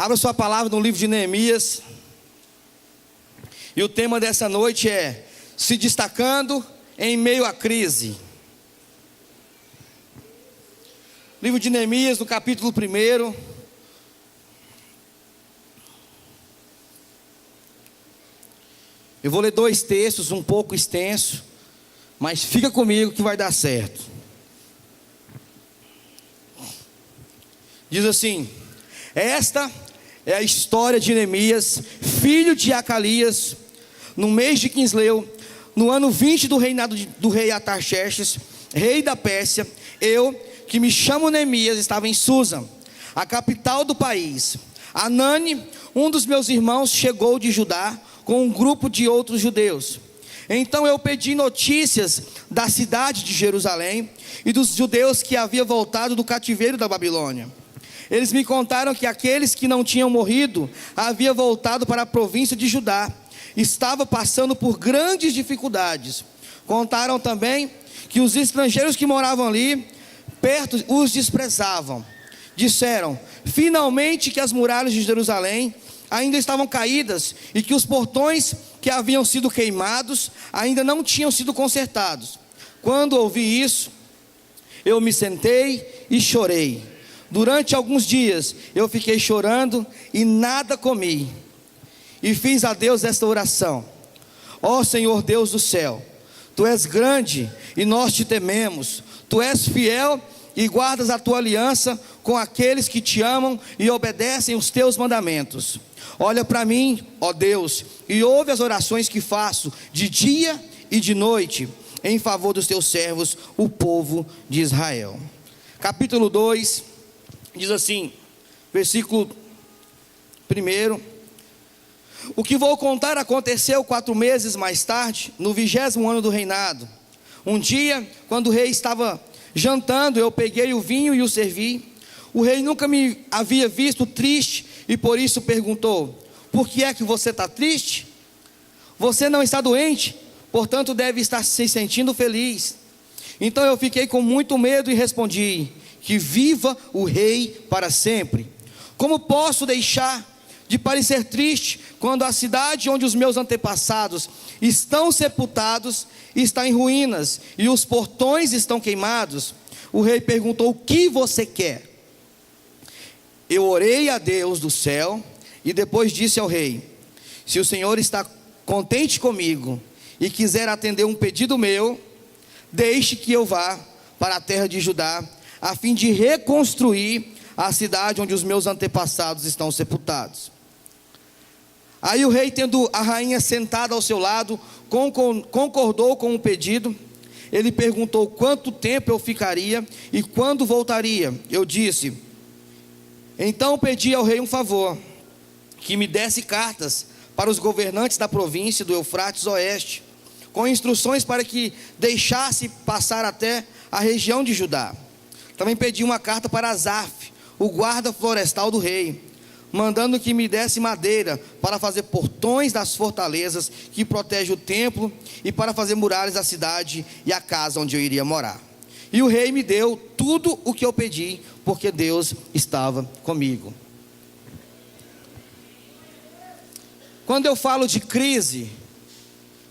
Abra sua palavra no livro de Neemias. E o tema dessa noite é: se destacando em meio à crise. Livro de Neemias, no capítulo 1. Eu vou ler 2 textos, um pouco extenso, mas fica comigo que vai dar certo. Diz assim: esta é a história de Neemias, filho de Acalias, no mês de Quisleu, no ano 20 do reinado do rei Artaxerxes, rei da Pérsia. Eu, que me chamo Neemias, estava em Susa, a capital do país. Anani, um dos meus irmãos, chegou de Judá com um grupo de outros judeus. Então eu pedi notícias da cidade de Jerusalém e dos judeus que haviam voltado do cativeiro da Babilônia. Eles me contaram que aqueles que não tinham morrido haviam voltado para a província de Judá, estavam passando por grandes dificuldades. Contaram também que os estrangeiros que moravam ali perto os desprezavam. Disseram: finalmente que as muralhas de Jerusalém ainda estavam caídas e que os portões que haviam sido queimados ainda não tinham sido consertados. Quando ouvi isso, eu me sentei e chorei. Durante alguns dias eu fiquei chorando e nada comi. E fiz a Deus esta oração: ó Senhor Deus do céu, Tu és grande e nós te tememos. Tu és fiel e guardas a Tua aliança com aqueles que te amam e obedecem os Teus mandamentos. Olha para mim, ó Deus, e ouve as orações que faço de dia e de noite em favor dos Teus servos, o povo de Israel. Capítulo 2, diz assim, versículo 1: o que vou contar aconteceu 4 meses mais tarde, no 20º ano do reinado. Um dia, quando o rei estava jantando, eu peguei o vinho e o servi. O rei nunca me havia visto triste e por isso perguntou: por que é que você está triste? Você não está doente, portanto deve estar se sentindo feliz. Então eu fiquei com muito medo e respondi: que viva o rei para sempre. Como posso deixar de parecer triste quando a cidade onde os meus antepassados estão sepultados está em ruínas e os portões estão queimados? O rei perguntou: o que você quer? Eu orei a Deus do céu e depois disse ao rei: se o Senhor está contente comigo e quiser atender um pedido meu, deixe que eu vá para a terra de Judá, a fim de reconstruir a cidade onde os meus antepassados estão sepultados. Aí o rei, tendo a rainha sentada ao seu lado, concordou com o pedido. Ele perguntou quanto tempo eu ficaria e quando voltaria. Eu disse: então pedi ao rei um favor, que me desse cartas para os governantes da província do Eufrates Oeste, com instruções para que deixasse passar até a região de Judá. Também pedi uma carta para Asaf, o guarda florestal do rei, mandando que me desse madeira para fazer portões das fortalezas que protegem o templo e para fazer muralhas da cidade e a casa onde eu iria morar. E o rei me deu tudo o que eu pedi, porque Deus estava comigo. Quando eu falo de crise,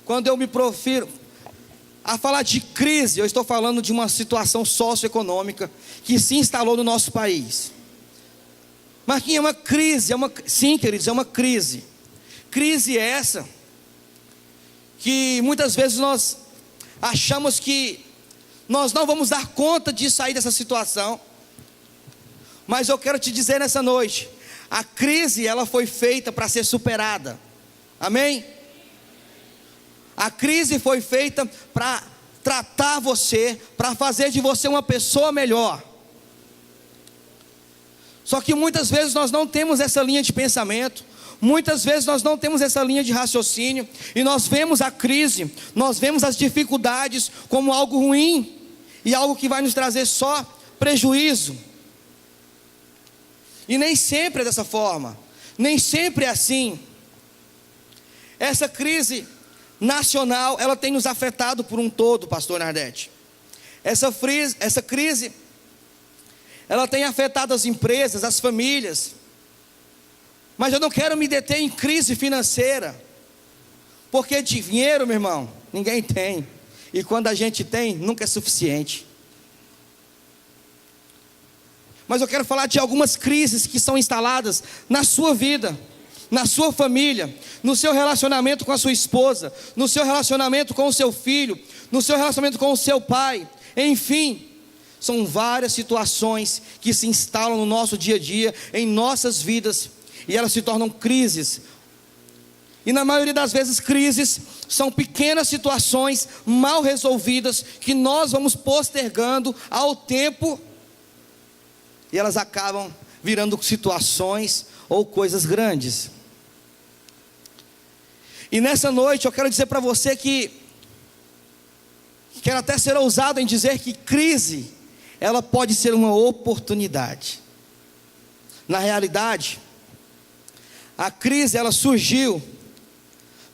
quando eu me profiro a falar de crise, eu estou falando de uma situação socioeconômica que se instalou no nosso país. Marquinhos, é uma crise, sim, queridos, é uma crise. Crise é essa que muitas vezes nós achamos que nós não vamos dar conta de sair dessa situação. Mas eu quero te dizer nessa noite, a crise ela foi feita para ser superada. Amém? A crise foi feita para tratar você, para fazer de você uma pessoa melhor. Só que muitas vezes nós não temos essa linha de pensamento, muitas vezes nós não temos essa linha de raciocínio, e nós vemos a crise, nós vemos as dificuldades como algo ruim, e algo que vai nos trazer só prejuízo. E nem sempre é dessa forma, nem sempre é assim. Essa crise nacional, ela tem nos afetado por um todo, pastor Nardete. Essa crise, ela tem afetado as empresas, as famílias. Mas eu não quero me deter em crise financeira, porque dinheiro, meu irmão, ninguém tem, e quando a gente tem, nunca é suficiente. Mas eu quero falar de algumas crises que são instaladas na sua vida, na sua família, no seu relacionamento com a sua esposa, no seu relacionamento com o seu filho, no seu relacionamento com o seu pai. Enfim, são várias situações que se instalam no nosso dia a dia, em nossas vidas, e elas se tornam crises. E na maioria das vezes crises são pequenas situações mal resolvidas que nós vamos postergando ao tempo, e elas acabam virando situações ou coisas grandes. E nessa noite eu quero dizer para você que, quero até ser ousado em dizer que crise, ela pode ser uma oportunidade. Na realidade, a crise ela surgiu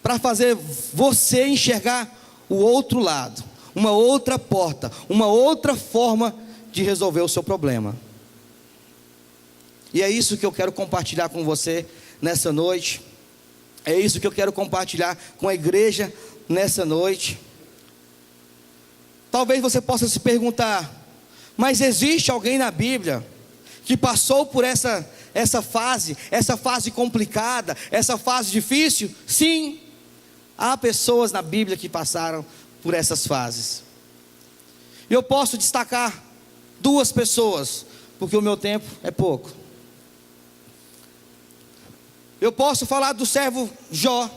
para fazer você enxergar o outro lado, uma outra porta, uma outra forma de resolver o seu problema. E é isso que eu quero compartilhar com você nessa noite. É isso que eu quero compartilhar com a igreja nessa noite. Talvez você possa se perguntar: mas existe alguém na Bíblia que passou por essa fase complicada, essa fase difícil? Sim, há pessoas na Bíblia que passaram por essas fases. E eu posso destacar 2 pessoas, porque o meu tempo é pouco. Eu posso falar do servo Jó,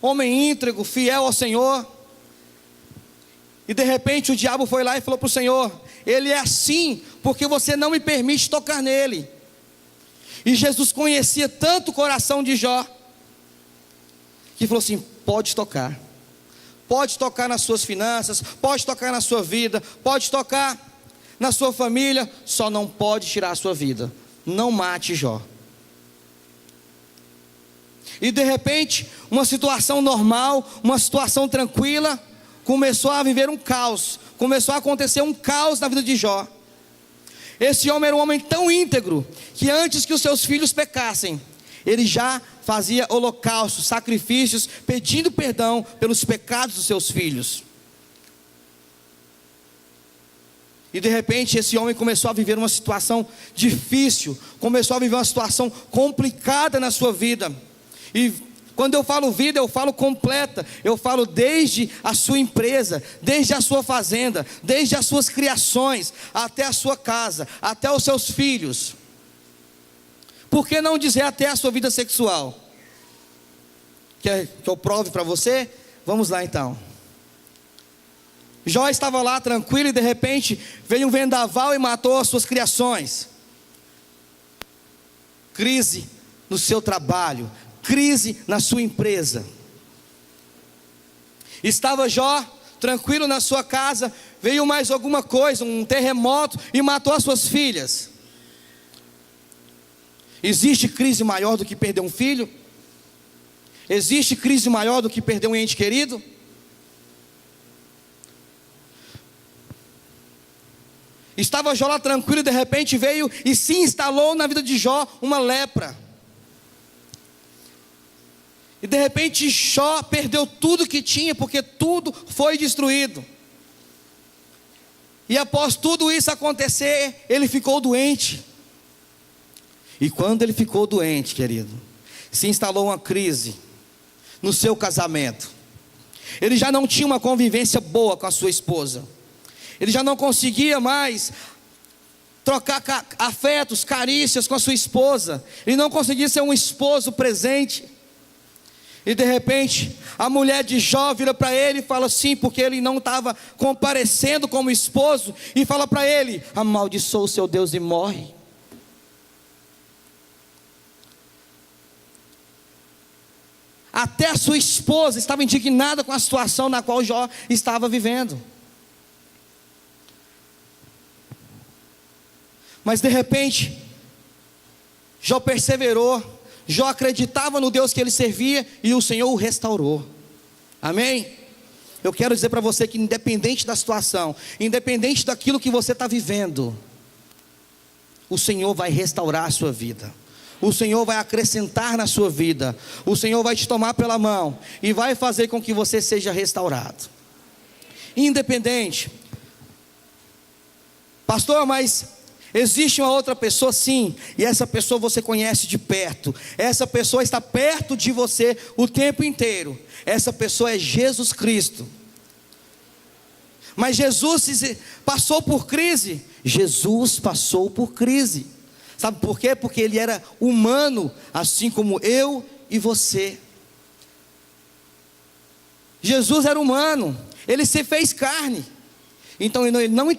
homem íntegro, fiel ao Senhor. E de repente o diabo foi lá e falou para o Senhor: ele é assim porque você não me permite tocar nele. E Jesus conhecia tanto o coração de Jó, que falou assim: pode tocar nas suas finanças, pode tocar na sua vida, pode tocar na sua família, só não pode tirar a sua vida. Não mate Jó. E de repente, uma situação normal, uma situação tranquila, começou a viver um caos, começou a acontecer um caos na vida de Jó. Esse homem era um homem tão íntegro, que antes que os seus filhos pecassem, ele já fazia holocaustos, sacrifícios, pedindo perdão pelos pecados dos seus filhos. E de repente esse homem começou a viver uma situação difícil, começou a viver uma situação complicada na sua vida. E quando eu falo vida, eu falo completa. Eu falo desde a sua empresa, desde a sua fazenda, desde as suas criações, até a sua casa, até os seus filhos. Por que não dizer até a sua vida sexual? Quer que eu prove para você? Vamos lá então. Jó estava lá tranquilo e de repente veio um vendaval e matou as suas criações. Crise no seu trabalho, crise na sua empresa. Estava Jó tranquilo na sua casa, veio mais alguma coisa, um terremoto, e matou as suas filhas. Existe crise maior do que perder um filho? Existe crise maior do que perder um ente querido? Estava Jó lá tranquilo e de repente veio e se instalou na vida de Jó uma lepra. E de repente Jó perdeu tudo que tinha, porque tudo foi destruído. E após tudo isso acontecer, ele ficou doente. E quando ele ficou doente, querido, se instalou uma crise no seu casamento. Ele já não tinha uma convivência boa com a sua esposa. Ele já não conseguia mais trocar afetos, carícias com a sua esposa. Ele não conseguia ser um esposo presente. E de repente, a mulher de Jó vira para ele e fala assim, porque ele não estava comparecendo como esposo, e fala para ele: amaldiçoa o seu Deus e morre. Até a sua esposa estava indignada com a situação na qual Jó estava vivendo. Mas de repente, Jó perseverou. Jó acreditava no Deus que ele servia e o Senhor o restaurou. Amém? Eu quero dizer para você que independente da situação, independente daquilo que você está vivendo, o Senhor vai restaurar a sua vida. o Senhor vai acrescentar na sua vida, o Senhor vai te tomar pela mão e vai fazer com que você seja restaurado. Independente, pastor, mas existe uma outra pessoa? Sim, e essa pessoa você conhece de perto, essa pessoa está perto de você o tempo inteiro, essa pessoa é Jesus Cristo. Mas Jesus passou por crise? Jesus passou por crise. Sabe por quê? Porque ele era humano, assim como eu e você. Jesus era humano, ele se fez carne. Então ele não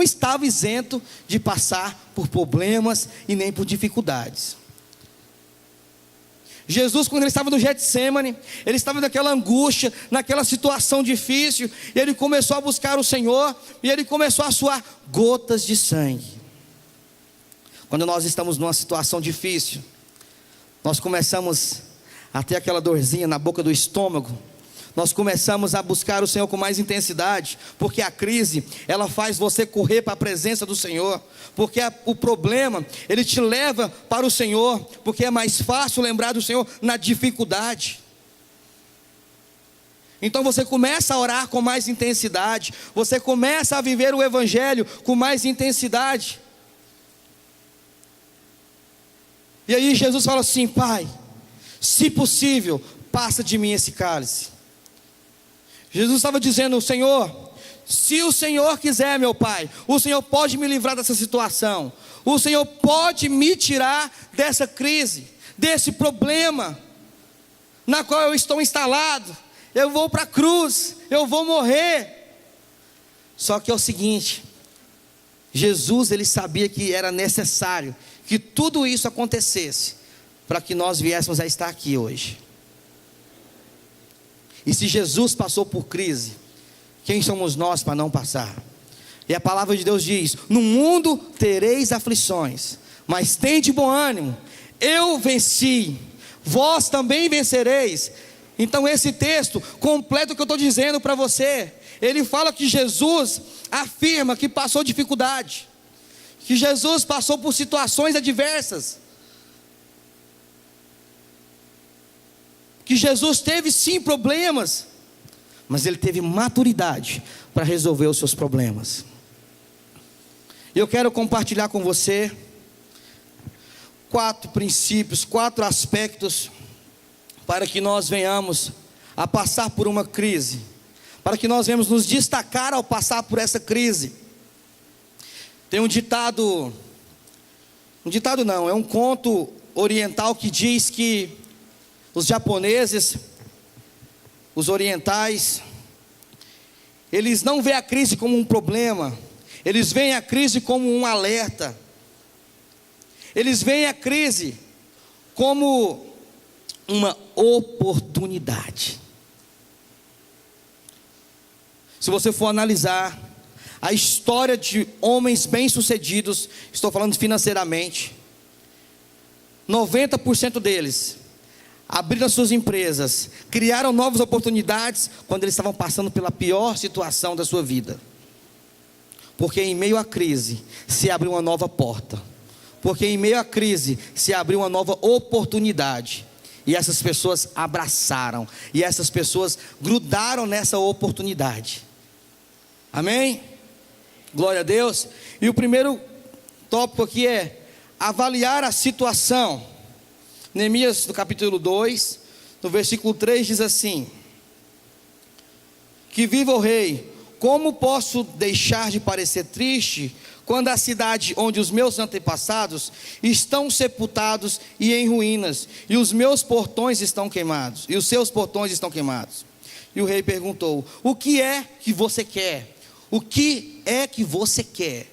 estava isento de passar por problemas e nem por dificuldades. Jesus, quando ele estava no Getsêmani, ele estava naquela angústia, naquela situação difícil, e ele começou a buscar o Senhor, e ele começou a suar gotas de sangue. Quando nós estamos numa situação difícil, nós começamos a ter aquela dorzinha na boca do estômago, nós começamos a buscar o Senhor com mais intensidade, porque a crise, ela faz você correr para a presença do Senhor, porque o problema, ele te leva para o Senhor, porque é mais fácil lembrar do Senhor na dificuldade. Então você começa a orar com mais intensidade, você começa a viver o Evangelho com mais intensidade. E aí Jesus fala assim: Pai, se possível, passa de mim esse cálice. Jesus estava dizendo: Senhor, se o Senhor quiser, meu Pai, o Senhor pode me livrar dessa situação, o Senhor pode me tirar dessa crise, desse problema, na qual eu estou instalado, eu vou para a cruz, eu vou morrer. Só que é o seguinte, Jesus, ele sabia que era necessário que tudo isso acontecesse, para que nós viéssemos a estar aqui hoje. E se Jesus passou por crise, quem somos nós para não passar? E a palavra de Deus diz: no mundo tereis aflições, mas tende bom ânimo, eu venci, vós também vencereis. Então esse texto completa o que eu estou dizendo para você. Ele fala que Jesus afirma que passou dificuldade, que Jesus passou por situações adversas, que Jesus teve sim problemas, mas ele teve maturidade para resolver os seus problemas. Eu quero compartilhar com você 4 princípios, 4 aspectos, para que nós venhamos a passar por uma crise, para que nós venhamos nos destacar ao passar por essa crise. Tem um ditado não, é um conto oriental que diz que os japoneses, os orientais, eles não veem a crise como um problema, eles veem a crise como um alerta, eles veem a crise como uma oportunidade. Se você for analisar a história de homens bem-sucedidos, estou falando financeiramente, 90% deles abriram suas empresas, criaram novas oportunidades quando eles estavam passando pela pior situação da sua vida. Porque em meio à crise se abriu uma nova porta, porque em meio à crise se abriu uma nova oportunidade, e essas pessoas abraçaram, e essas pessoas grudaram nessa oportunidade. Amém? Glória a Deus. E o primeiro tópico aqui é avaliar a situação. Neemias, no capítulo 2, no versículo 3, diz assim: que viva o rei, como posso deixar de parecer triste, quando a cidade onde os meus antepassados estão sepultados e em ruínas, e os meus portões estão queimados, e os seus portões estão queimados? E o rei perguntou: o que é que você quer? O que é que você quer?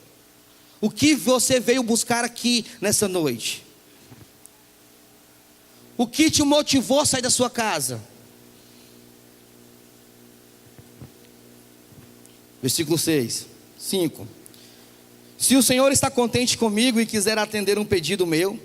O que você veio buscar aqui nessa noite? O que te motivou a sair da sua casa? Versículo 5: se o Senhor está contente comigo e quiser atender um pedido meu,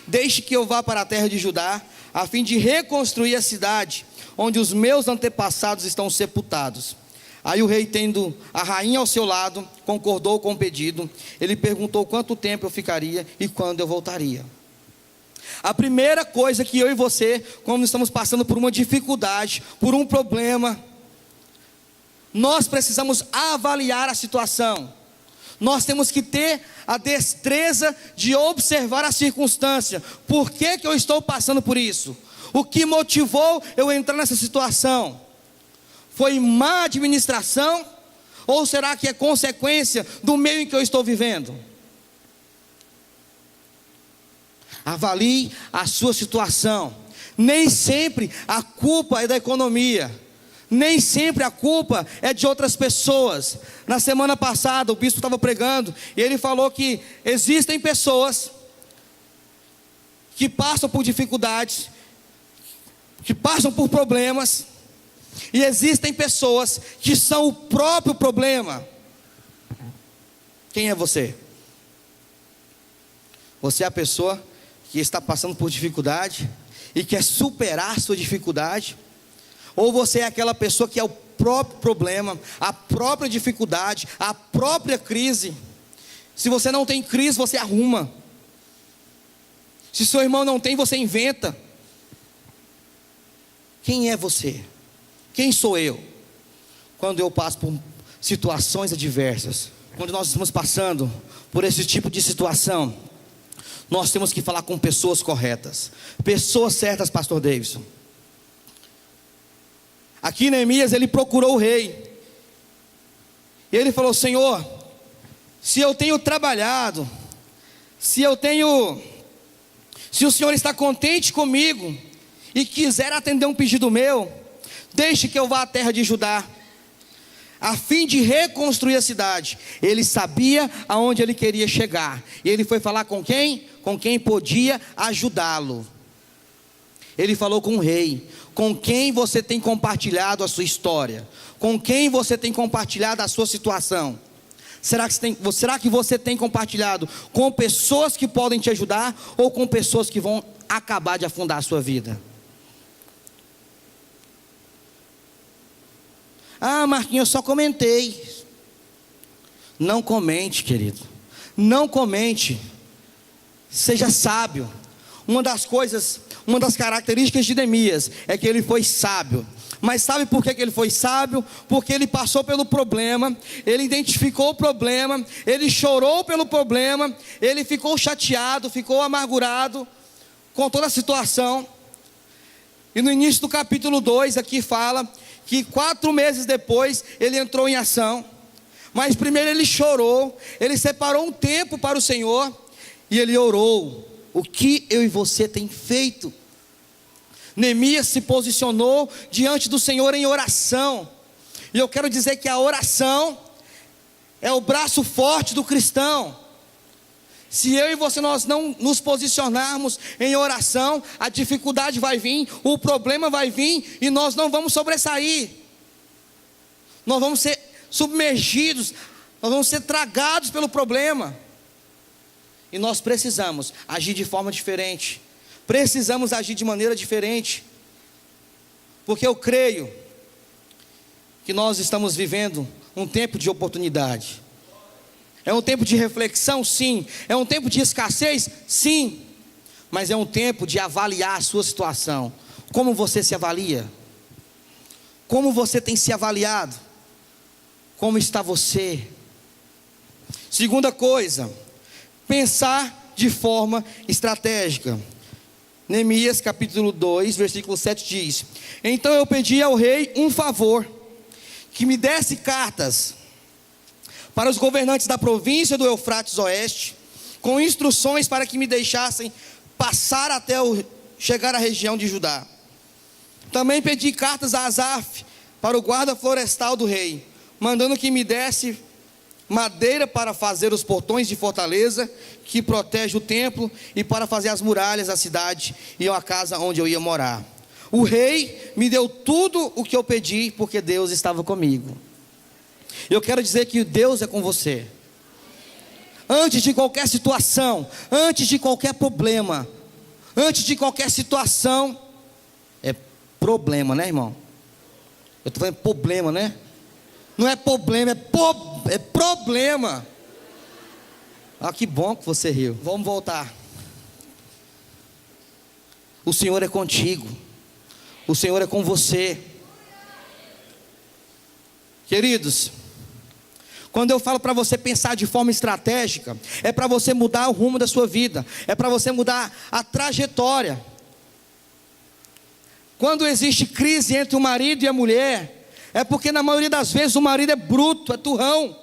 deixe que eu vá para a terra de Judá, a fim de reconstruir a cidade onde os meus antepassados estão sepultados. Aí o rei, tendo a rainha ao seu lado, concordou com o pedido. Ele perguntou quanto tempo eu ficaria e quando eu voltaria. A primeira coisa que eu e você, quando estamos passando por uma dificuldade, por um problema, nós precisamos avaliar a situação. Nós temos que ter a destreza de observar a circunstância. Por que que eu estou passando por isso? O que motivou eu entrar nessa situação? Foi má administração? Ou será que é consequência do meio em que eu estou vivendo? Avalie a sua situação. Nem sempre a culpa é da economia. Nem sempre a culpa é de outras pessoas. Na semana passada o bispo estava pregando e ele falou que existem pessoas que passam por dificuldades, que passam por problemas, e existem pessoas que são o próprio problema. Quem é você? Você é a pessoa que está passando por dificuldade e quer superar a sua dificuldade? Ou você é aquela pessoa que é o próprio problema, a própria dificuldade, a própria crise? Se você não tem crise, você arruma. Se seu irmão não tem, você inventa. Quem é você? Quem sou eu? Quando eu passo por situações adversas, quando nós estamos passando por esse tipo de situação, nós temos que falar com pessoas corretas, pessoas certas, pastor Davidson. Aqui Neemias, ele procurou o rei, e ele falou: Senhor, se eu tenho trabalhado, se o Senhor está contente comigo, e quiser atender um pedido meu, deixe que eu vá à terra de Judá, a fim de reconstruir a cidade. Ele sabia aonde ele queria chegar, e ele foi falar com quem? Com quem podia ajudá-lo. Ele falou com o rei. Com quem você tem compartilhado a sua história? Com quem você tem compartilhado a sua situação? Será que você tem compartilhado com pessoas que podem te ajudar, ou com pessoas que vão acabar de afundar a sua vida? Ah, Marquinhos, eu só comentei. Não comente, querido. Não comente. Seja sábio. Uma das características de Neemias é que ele foi sábio. Mas sabe por que ele foi sábio? Porque ele passou pelo problema, ele identificou o problema, ele chorou pelo problema, ele ficou chateado, ficou amargurado com toda a situação. E no início do capítulo 2 aqui fala que 4 meses depois ele entrou em ação. Mas primeiro ele chorou, ele separou um tempo para o Senhor e ele orou. O que eu e você tem feito? Neemias se posicionou diante do Senhor em oração. E eu quero dizer que a oração é o braço forte do cristão. Se eu e você nós não nos posicionarmos em oração, a dificuldade vai vir, o problema vai vir e nós não vamos sobressair. Nós vamos ser submergidos, nós vamos ser tragados pelo problema. E nós precisamos agir de forma diferente. Precisamos agir de maneira diferente. Porque eu creio que nós estamos vivendo um tempo de oportunidade. É um tempo de reflexão, sim. É um tempo de escassez, sim. Mas é um tempo de avaliar a sua situação. Como você se avalia? Como você tem se avaliado? Como está você? Segunda coisa, pensar de forma estratégica. Neemias capítulo 2, versículo 7 diz: Então eu pedi ao rei um favor, que me desse cartas para os governantes da província do Eufrates Oeste, com instruções para que me deixassem passar até chegar à região de Judá. Também pedi cartas a Asaf, para o guarda florestal do rei, mandando que me desse madeira para fazer os portões de fortaleza que protege o templo, e para fazer as muralhas da cidade e a casa onde eu ia morar. O rei me deu tudo o que eu pedi, porque Deus estava comigo. Eu quero dizer que Deus é com você. Antes de qualquer situação, antes de qualquer problema, antes de qualquer situação, é problema, né, irmão? Eu estou falando problema, né? Não é problema, é problema. Ah, que bom que você riu. Vamos voltar. O Senhor é contigo. O Senhor é com você. Queridos, quando eu falo para você pensar de forma estratégica, é para você mudar o rumo da sua vida, é para você mudar a trajetória. Quando existe crise entre o marido e a mulher, é porque na maioria das vezes o marido é bruto, é turrão.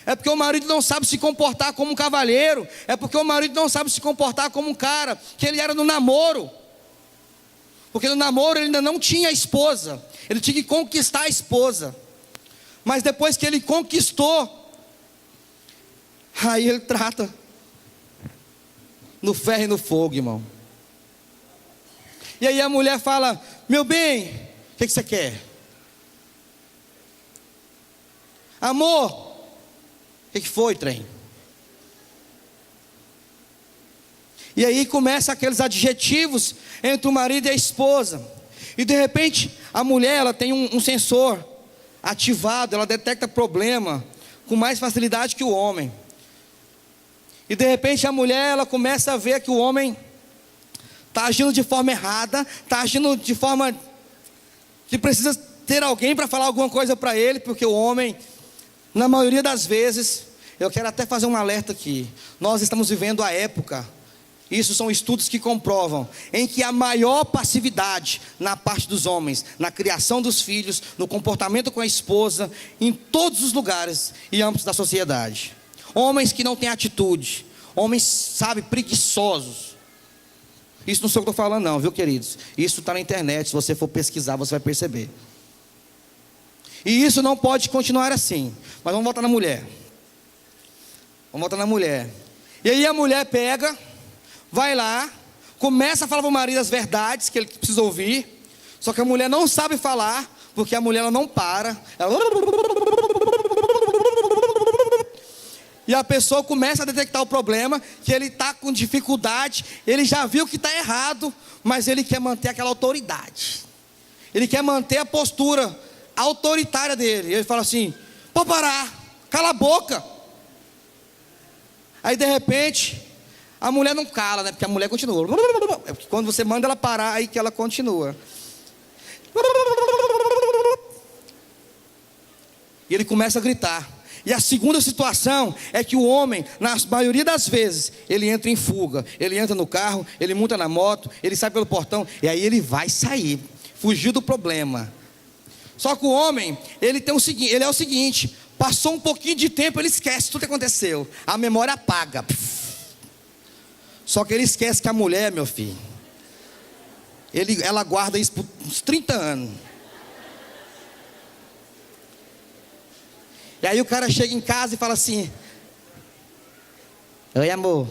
É porque o marido não sabe se comportar como um cavalheiro. É porque o marido não sabe se comportar como um cara que ele era no namoro. Porque no namoro ele ainda não tinha a esposa, ele tinha que conquistar a esposa. Mas depois que ele conquistou, aí ele trata no ferro e no fogo, irmão. E aí a mulher fala: meu bem, o que você quer? Amor, o que foi, trem? E aí começa aqueles adjetivos entre o marido e a esposa. E de repente a mulher, ela tem um sensor ativado, ela detecta problema com mais facilidade que o homem. E de repente a mulher, ela começa a ver que o homem está agindo de forma errada, está agindo de forma que precisa ter alguém para falar alguma coisa para ele, porque o homem, na maioria das vezes, eu quero até fazer um alerta aqui, nós estamos vivendo a época, isso são estudos que comprovam, em que a maior passividade na parte dos homens, na criação dos filhos, no comportamento com a esposa, em todos os lugares e âmbitos da sociedade. Homens que não têm atitude, homens, sabe, preguiçosos. Isso não sou eu que estou falando não, viu, queridos? Isso está na internet, se você for pesquisar você vai perceber. E isso não pode continuar assim. Mas vamos voltar na mulher. E aí a mulher pega, vai lá, começa a falar para o marido as verdades que ele precisa ouvir. Só que a mulher não sabe falar, porque a mulher ela não para. E a pessoa começa a detectar o problema, que ele está com dificuldade, ele já viu que está errado, mas ele quer manter aquela autoridade. Ele quer manter a postura autoritária dele. E ele fala assim: pode parar, cala a boca. Aí de repente a mulher não cala, né? Porque a mulher continua. É porque quando você manda ela parar, aí que ela continua. E ele começa a gritar. E a segunda situação é que o homem, na maioria das vezes, ele entra em fuga. Ele entra no carro, ele monta na moto, ele sai pelo portão, e aí ele vai sair, fugir do problema. Só que o homem, ele é o seguinte, passou um pouquinho de tempo, ele esquece tudo que aconteceu. A memória apaga. Só que ele esquece que a mulher, meu filho, ela guarda isso por uns 30 anos. E aí o cara chega em casa e fala assim: oi, amor.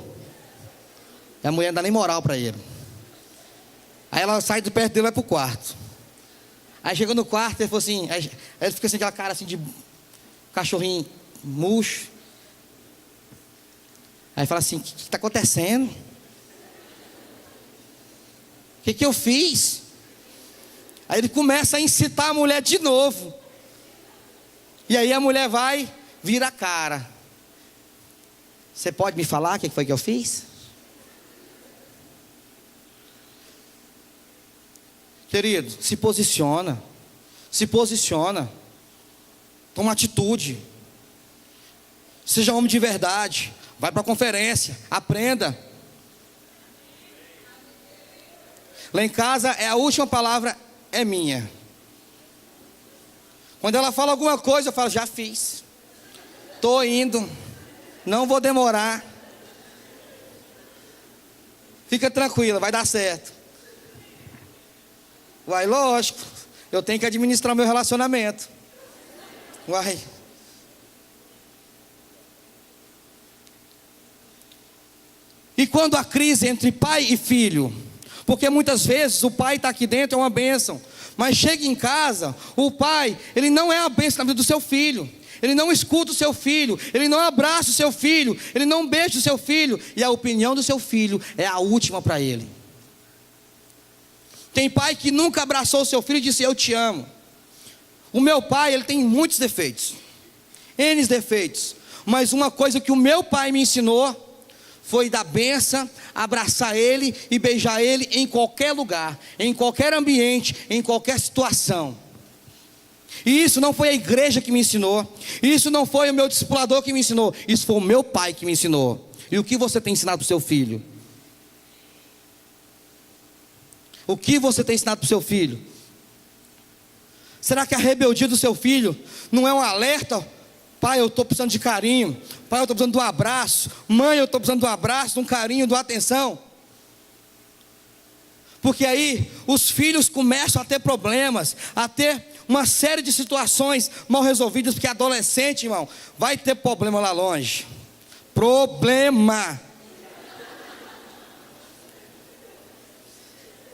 E a mulher não dá nem moral para ele. Aí ela sai de perto dele e vai pro quarto. Aí chega no quarto e ele falou assim, aí ele fica assim, aquela cara assim de cachorrinho murcho. Aí fala assim: o que está acontecendo? O que eu fiz? Aí ele começa a incitar a mulher de novo. E aí a mulher vai, vira a cara. Você pode me falar o que foi que eu fiz? Querido, se posiciona. Se posiciona. Toma atitude. Seja homem de verdade. Vai para a conferência. Aprenda. Lá em casa, a última palavra é minha. Quando ela fala alguma coisa, eu falo: já fiz. Estou indo. Não vou demorar. Fica tranquila, vai dar certo. Uai, lógico. Eu tenho que administrar o meu relacionamento. Uai. E quando a crise entre pai e filho, porque muitas vezes o pai está aqui dentro, é uma bênção, mas chega em casa, o pai, ele não é a bênção na vida do seu filho, ele não escuta o seu filho, ele não abraça o seu filho, ele não beija o seu filho, e a opinião do seu filho é a última para ele. Tem pai que nunca abraçou o seu filho e disse: eu te amo. O meu pai, ele tem muitos defeitos, N defeitos, mas uma coisa que o meu pai me ensinou foi dar bênção, abraçar ele e beijar ele em qualquer lugar, em qualquer ambiente, em qualquer situação. E isso não foi a igreja que me ensinou, isso não foi o meu discipulador que me ensinou, isso foi o meu pai que me ensinou. E o que você tem ensinado para o seu filho? O que você tem ensinado para o seu filho? Será que a rebeldia do seu filho não é um alerta? Pai, eu estou precisando de carinho. Pai, eu estou precisando de um abraço. Mãe, eu estou precisando de um abraço, de um carinho, de uma atenção. Porque aí os filhos começam a ter problemas, a ter uma série de situações mal resolvidas. Porque adolescente, irmão, vai ter problema lá longe. Problema.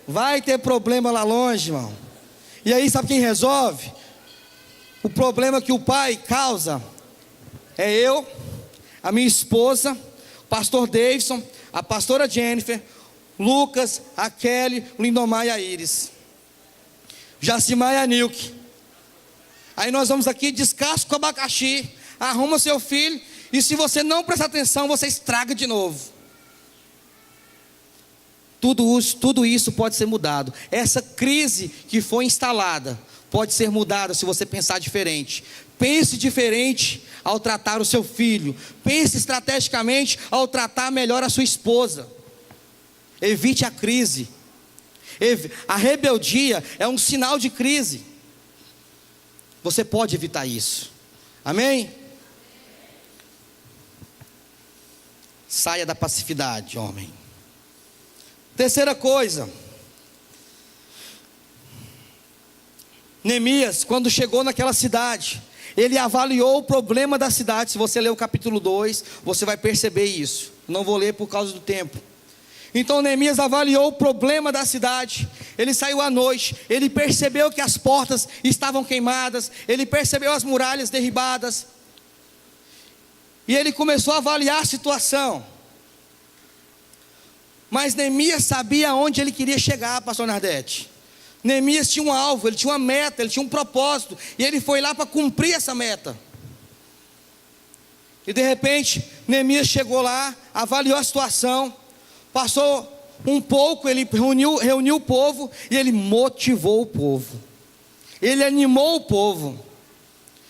Vai ter problema lá longe, irmão. E aí sabe quem resolve? O problema que o pai causa é eu, a minha esposa, o pastor Davidson, a pastora Jennifer, Lucas, a Kelly, o Lindomar e a Iris, Jacimar e a Nilke. Aí nós vamos aqui, descasca o abacaxi, arruma seu filho, e se você não prestar atenção, você estraga de novo. Tudo isso pode ser mudado. Essa crise que foi instalada pode ser mudada se você pensar diferente. Pense diferente ao tratar o seu filho. Pense estrategicamente ao tratar melhor a sua esposa. Evite a crise. A rebeldia é um sinal de crise. Você pode evitar isso. Amém? Saia da passividade, homem. Terceira coisa, Neemias, quando chegou naquela cidade, ele avaliou o problema da cidade. Se você ler o capítulo 2, você vai perceber isso. Não vou ler por causa do tempo. Então Neemias avaliou o problema da cidade. Ele saiu à noite, ele percebeu que as portas estavam queimadas, ele percebeu as muralhas derribadas, e ele começou a avaliar a situação. Mas Neemias sabia onde ele queria chegar, pastor Nardete. Neemias tinha um alvo, ele tinha uma meta, ele tinha um propósito, e ele foi lá para cumprir essa meta. E de repente, Neemias chegou lá, avaliou a situação, passou um pouco, ele reuniu o povo, e ele motivou o povo, ele animou o povo.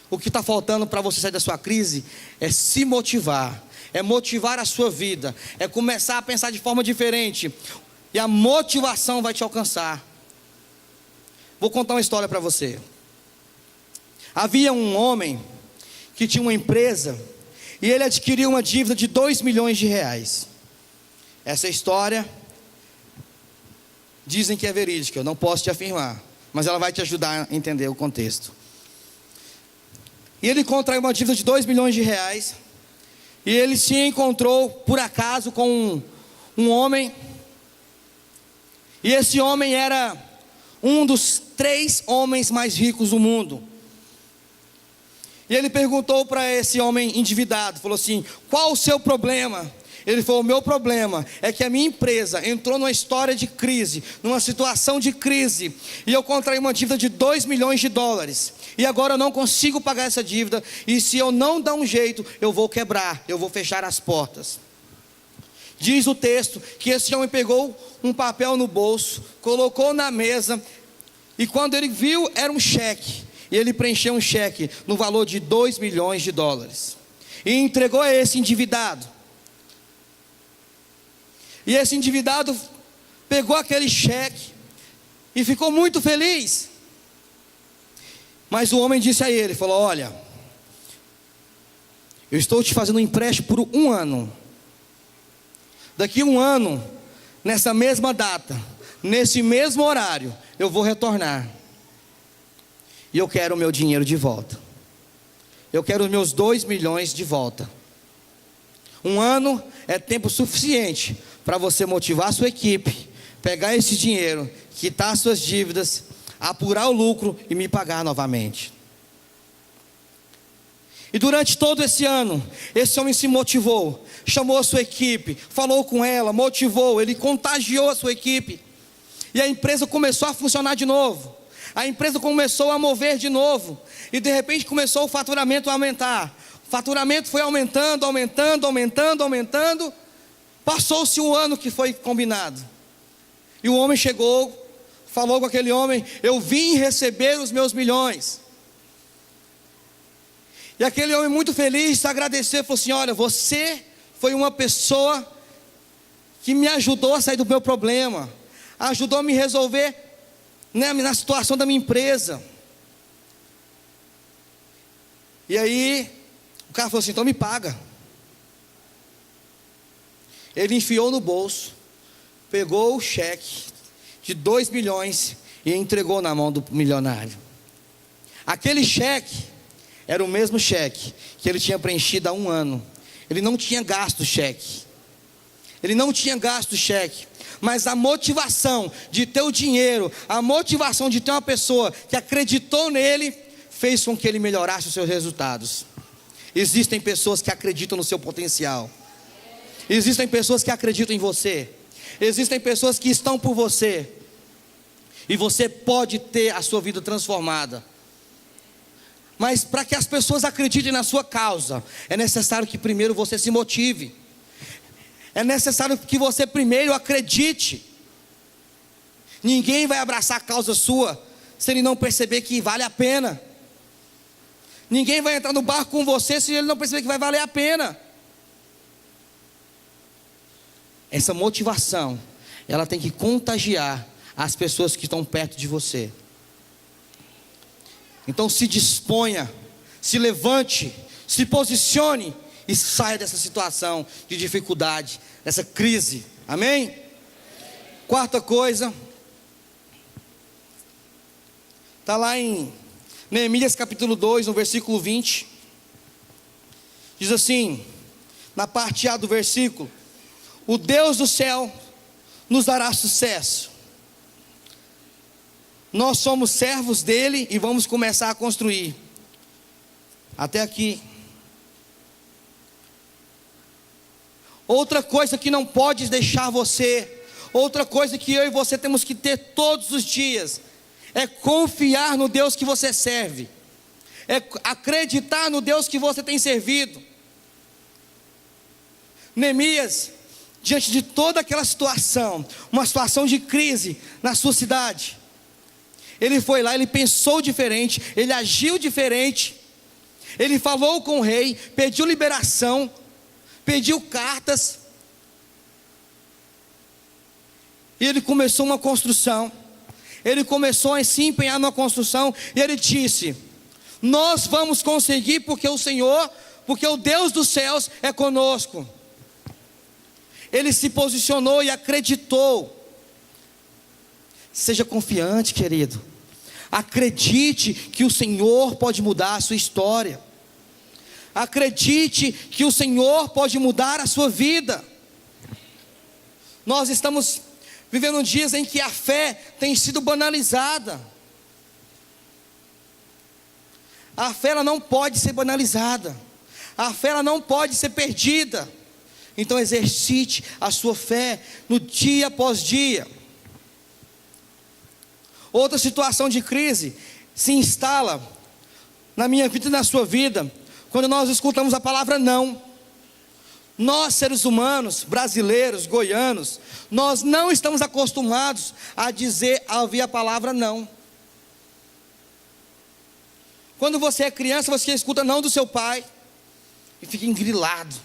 O que está faltando para você sair da sua crise é se motivar, é motivar a sua vida, é começar a pensar de forma diferente, e a motivação vai te alcançar. Vou contar uma história para você. Havia um homem que tinha uma empresa, e ele adquiriu uma dívida de 2 milhões de reais. Essa história dizem que é verídica, eu não posso te afirmar, mas ela vai te ajudar a entender o contexto. E ele contraiu uma dívida de 2 milhões de reais, e ele se encontrou por acaso com um homem, e esse homem era um dos 3 homens mais ricos do mundo. E ele perguntou para esse homem endividado, falou assim: qual o seu problema? Ele falou: o meu problema é que a minha empresa entrou numa história de crise, numa situação de crise, e eu contraí uma dívida de 2 milhões de dólares, e agora eu não consigo pagar essa dívida, e se eu não dar um jeito, eu vou quebrar, eu vou fechar as portas. Diz o texto que esse homem pegou um papel no bolso, colocou na mesa, e quando ele viu, era um cheque, e ele preencheu um cheque no valor de 2 milhões de dólares, e entregou a esse endividado. E esse endividado pegou aquele cheque e ficou muito feliz. Mas o homem disse a ele, falou: olha, eu estou te fazendo um empréstimo por 1 ano. Daqui 1 ano, nessa mesma data, nesse mesmo horário, eu vou retornar. E eu quero o meu dinheiro de volta. Eu quero os meus 2 milhões de volta. 1 ano é tempo suficiente para você motivar a sua equipe, pegar esse dinheiro, quitar as suas dívidas, apurar o lucro e me pagar novamente. E durante todo esse ano, esse homem se motivou, chamou a sua equipe, falou com ela, motivou, ele contagiou a sua equipe, e a empresa começou a funcionar de novo, a empresa começou a mover de novo, e de repente começou o faturamento a aumentar. O faturamento foi aumentando, Passou-se um ano que foi combinado. E o homem chegou, falou com aquele homem: eu vim receber os meus milhões. E aquele homem muito feliz agradeceu, falou assim: olha, você foi uma pessoa que me ajudou a sair do meu problema, ajudou a me resolver, né, na situação da minha empresa. E aí o cara falou assim: então me paga. Ele enfiou no bolso, pegou o cheque de 2 milhões e entregou na mão do milionário. Aquele cheque era o mesmo cheque que ele tinha preenchido há um ano. Ele não tinha gasto o cheque. Ele não tinha gasto o cheque. Mas a motivação de ter o dinheiro, a motivação de ter uma pessoa que acreditou nele, fez com que ele melhorasse os seus resultados. Existem pessoas que acreditam no seu potencial. Existem pessoas que acreditam em você. Existem pessoas que estão por você. E você pode ter a sua vida transformada. Mas para que as pessoas acreditem na sua causa, é necessário que primeiro você se motive. É necessário que você primeiro acredite. Ninguém vai abraçar a causa sua se ele não perceber que vale a pena. Ninguém vai entrar no barco com você se ele não perceber que vai valer a pena. Essa motivação, ela tem que contagiar as pessoas que estão perto de você. Então se disponha, se levante, se posicione e saia dessa situação de dificuldade, dessa crise. Amém? Quarta coisa, está lá em Neemias capítulo 2, no versículo 20. Diz assim, na parte A do versículo: o Deus do céu nos dará sucesso. Nós somos servos dele e vamos começar a construir. Até aqui. Outra coisa que não pode deixar você, outra coisa que eu e você temos que ter todos os dias, é confiar no Deus que você serve, é acreditar no Deus que você tem servido. Neemias, diante de toda aquela situação, uma situação de crise na sua cidade, ele foi lá, ele pensou diferente, ele agiu diferente, ele falou com o rei, pediu liberação, pediu cartas, e ele começou uma construção. Ele começou a se empenhar numa construção, e ele disse: nós vamos conseguir, porque o Senhor, porque o Deus dos céus é conosco. Ele se posicionou e acreditou. Seja confiante, querido. Acredite que o Senhor pode mudar a sua história. Acredite que o Senhor pode mudar a sua vida. Nós estamos vivendo dias em que a fé tem sido banalizada. A fé, ela não pode ser banalizada. A fé, ela não pode ser perdida. Então exercite a sua fé no dia após dia. Outra situação de crise se instala na minha vida e na sua vida quando nós escutamos a palavra não. Nós, seres humanos, brasileiros, goianos, nós não estamos acostumados a ouvir a palavra não. Quando você é criança, você escuta não do seu pai e fica engrilado,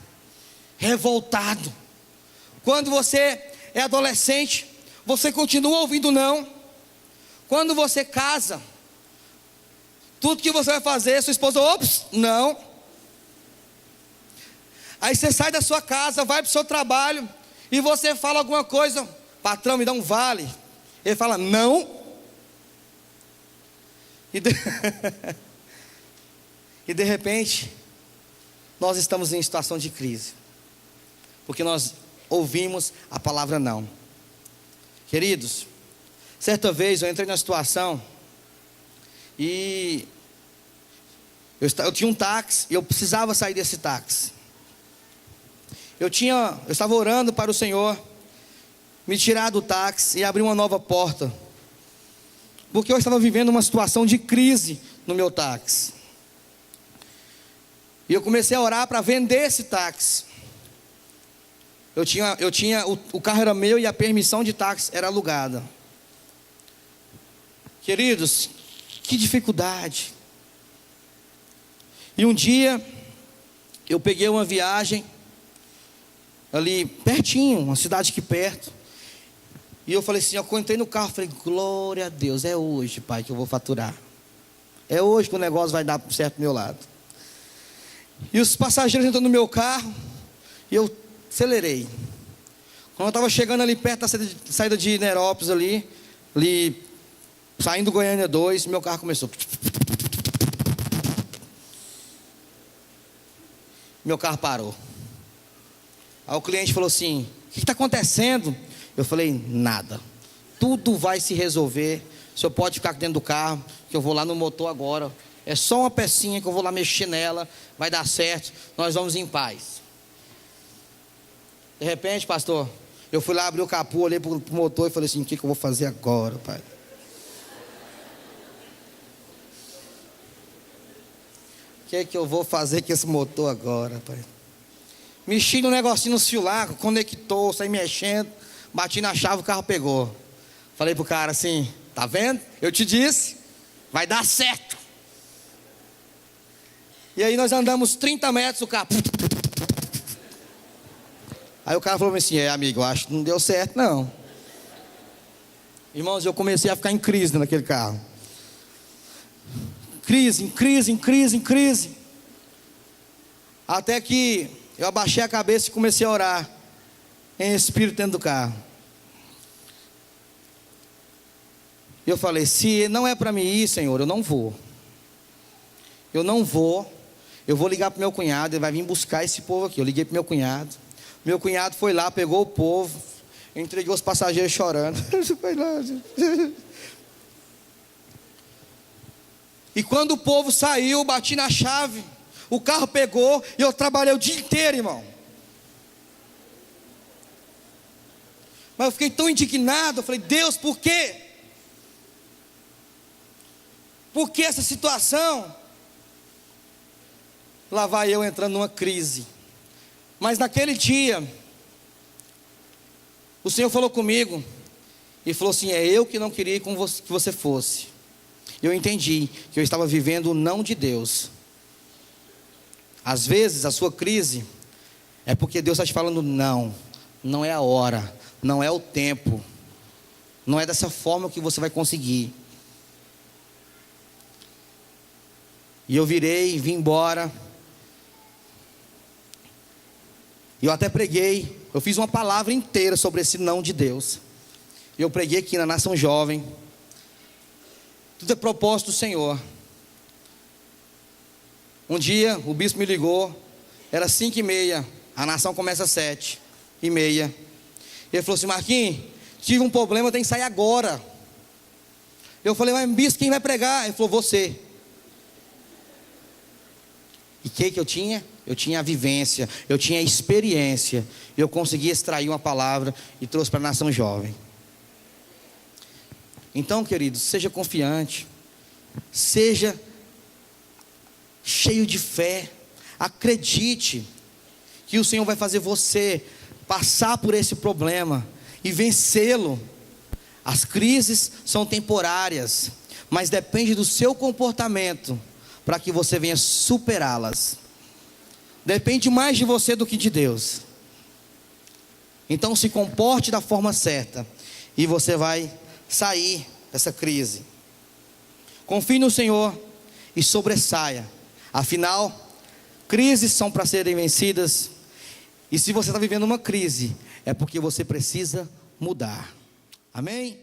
revoltado. Quando você é adolescente, você continua ouvindo não. Quando você casa, tudo que você vai fazer, sua esposa, ops, não. Aí você sai da sua casa, vai para o seu trabalho, e você fala alguma coisa: patrão, me dá um vale. Ele fala não. E de repente, nós estamos em situação de crise, porque nós ouvimos a palavra não. Queridos, certa vez eu entrei numa situação, e eu tinha um táxi, e eu precisava sair desse táxi. Eu estava orando para o Senhor me tirar do táxi e abrir uma nova porta, porque eu estava vivendo uma situação de crise no meu táxi. E eu comecei a orar para vender esse táxi. O carro era meu e a permissão de táxi era alugada. Queridos, que dificuldade. E um dia, eu peguei uma viagem, ali pertinho, uma cidade aqui perto. E eu falei assim, eu entrei no carro, falei, glória a Deus, é hoje, Pai, que eu vou faturar. É hoje que o negócio vai dar certo do meu lado. E os passageiros entrando no meu carro, e eu acelerei. Quando eu estava chegando ali perto da saída de Nerópolis ali saindo do Goiânia 2, meu carro começou. Meu carro parou. Aí o cliente falou assim, o que está acontecendo? Eu falei, nada. Tudo vai se resolver. O senhor pode ficar aqui dentro do carro, que eu vou lá no motor agora. É só uma pecinha que eu vou lá mexer nela, vai dar certo, nós vamos em paz. De repente, pastor, eu fui lá abrir o capô, olhei para o motor e falei assim, o que eu vou fazer agora, Pai? O que eu vou fazer com esse motor agora, Pai? Mexi no negocinho no fio lá, conectou, saí mexendo, bati na chave, o carro pegou. Falei pro cara assim, tá vendo? Eu te disse, vai dar certo. E aí nós andamos 30 metros, o carro... Aí o cara falou assim, amigo, eu acho que não deu certo não. Irmãos, eu comecei a ficar em crise naquele carro. Crise. Até que eu abaixei a cabeça e comecei a orar em espírito dentro do carro. E eu falei, se não é para mim ir, Senhor, eu não vou. Eu vou ligar para o meu cunhado, ele vai vir buscar esse povo aqui. Eu liguei para o meu cunhado. Meu cunhado foi lá, pegou o povo, entregou os passageiros chorando. Foi lá, gente. E quando o povo saiu, eu bati na chave. O carro pegou e eu trabalhei o dia inteiro, irmão. Mas eu fiquei tão indignado, eu falei, Deus, por quê? Por que essa situação? Lá vai eu entrando numa crise. Mas naquele dia, o Senhor falou comigo e falou assim, é eu que não queria que você fosse. Eu entendi que eu estava vivendo o não de Deus. Às vezes a sua crise é porque Deus está te falando não é a hora, não é o tempo, não é dessa forma que você vai conseguir. E eu virei, vim embora. E eu até preguei, eu fiz uma palavra inteira sobre esse não de Deus. Eu preguei aqui na Nação Jovem. Tudo é propósito do Senhor. Um dia o bispo me ligou, era 5h30, a nação começa às 7h30. Ele falou assim, Marquinhos, tive um problema, tem que sair agora. Eu falei, mas bispo, quem vai pregar? Ele falou, você. E o que eu tinha? Eu tinha a vivência, eu tinha a experiência. Eu consegui extrair uma palavra e trouxe para a Nação Jovem. Então, queridos, seja confiante, seja cheio de fé, acredite que o Senhor vai fazer você passar por esse problema e vencê-lo. As crises são temporárias, mas depende do seu comportamento para que você venha superá-las. Depende mais de você do que de Deus. Então se comporte da forma certa e você vai sair dessa crise. Confie no Senhor e sobressaia. Afinal, crises são para serem vencidas. E se você está vivendo uma crise, é porque você precisa mudar. Amém?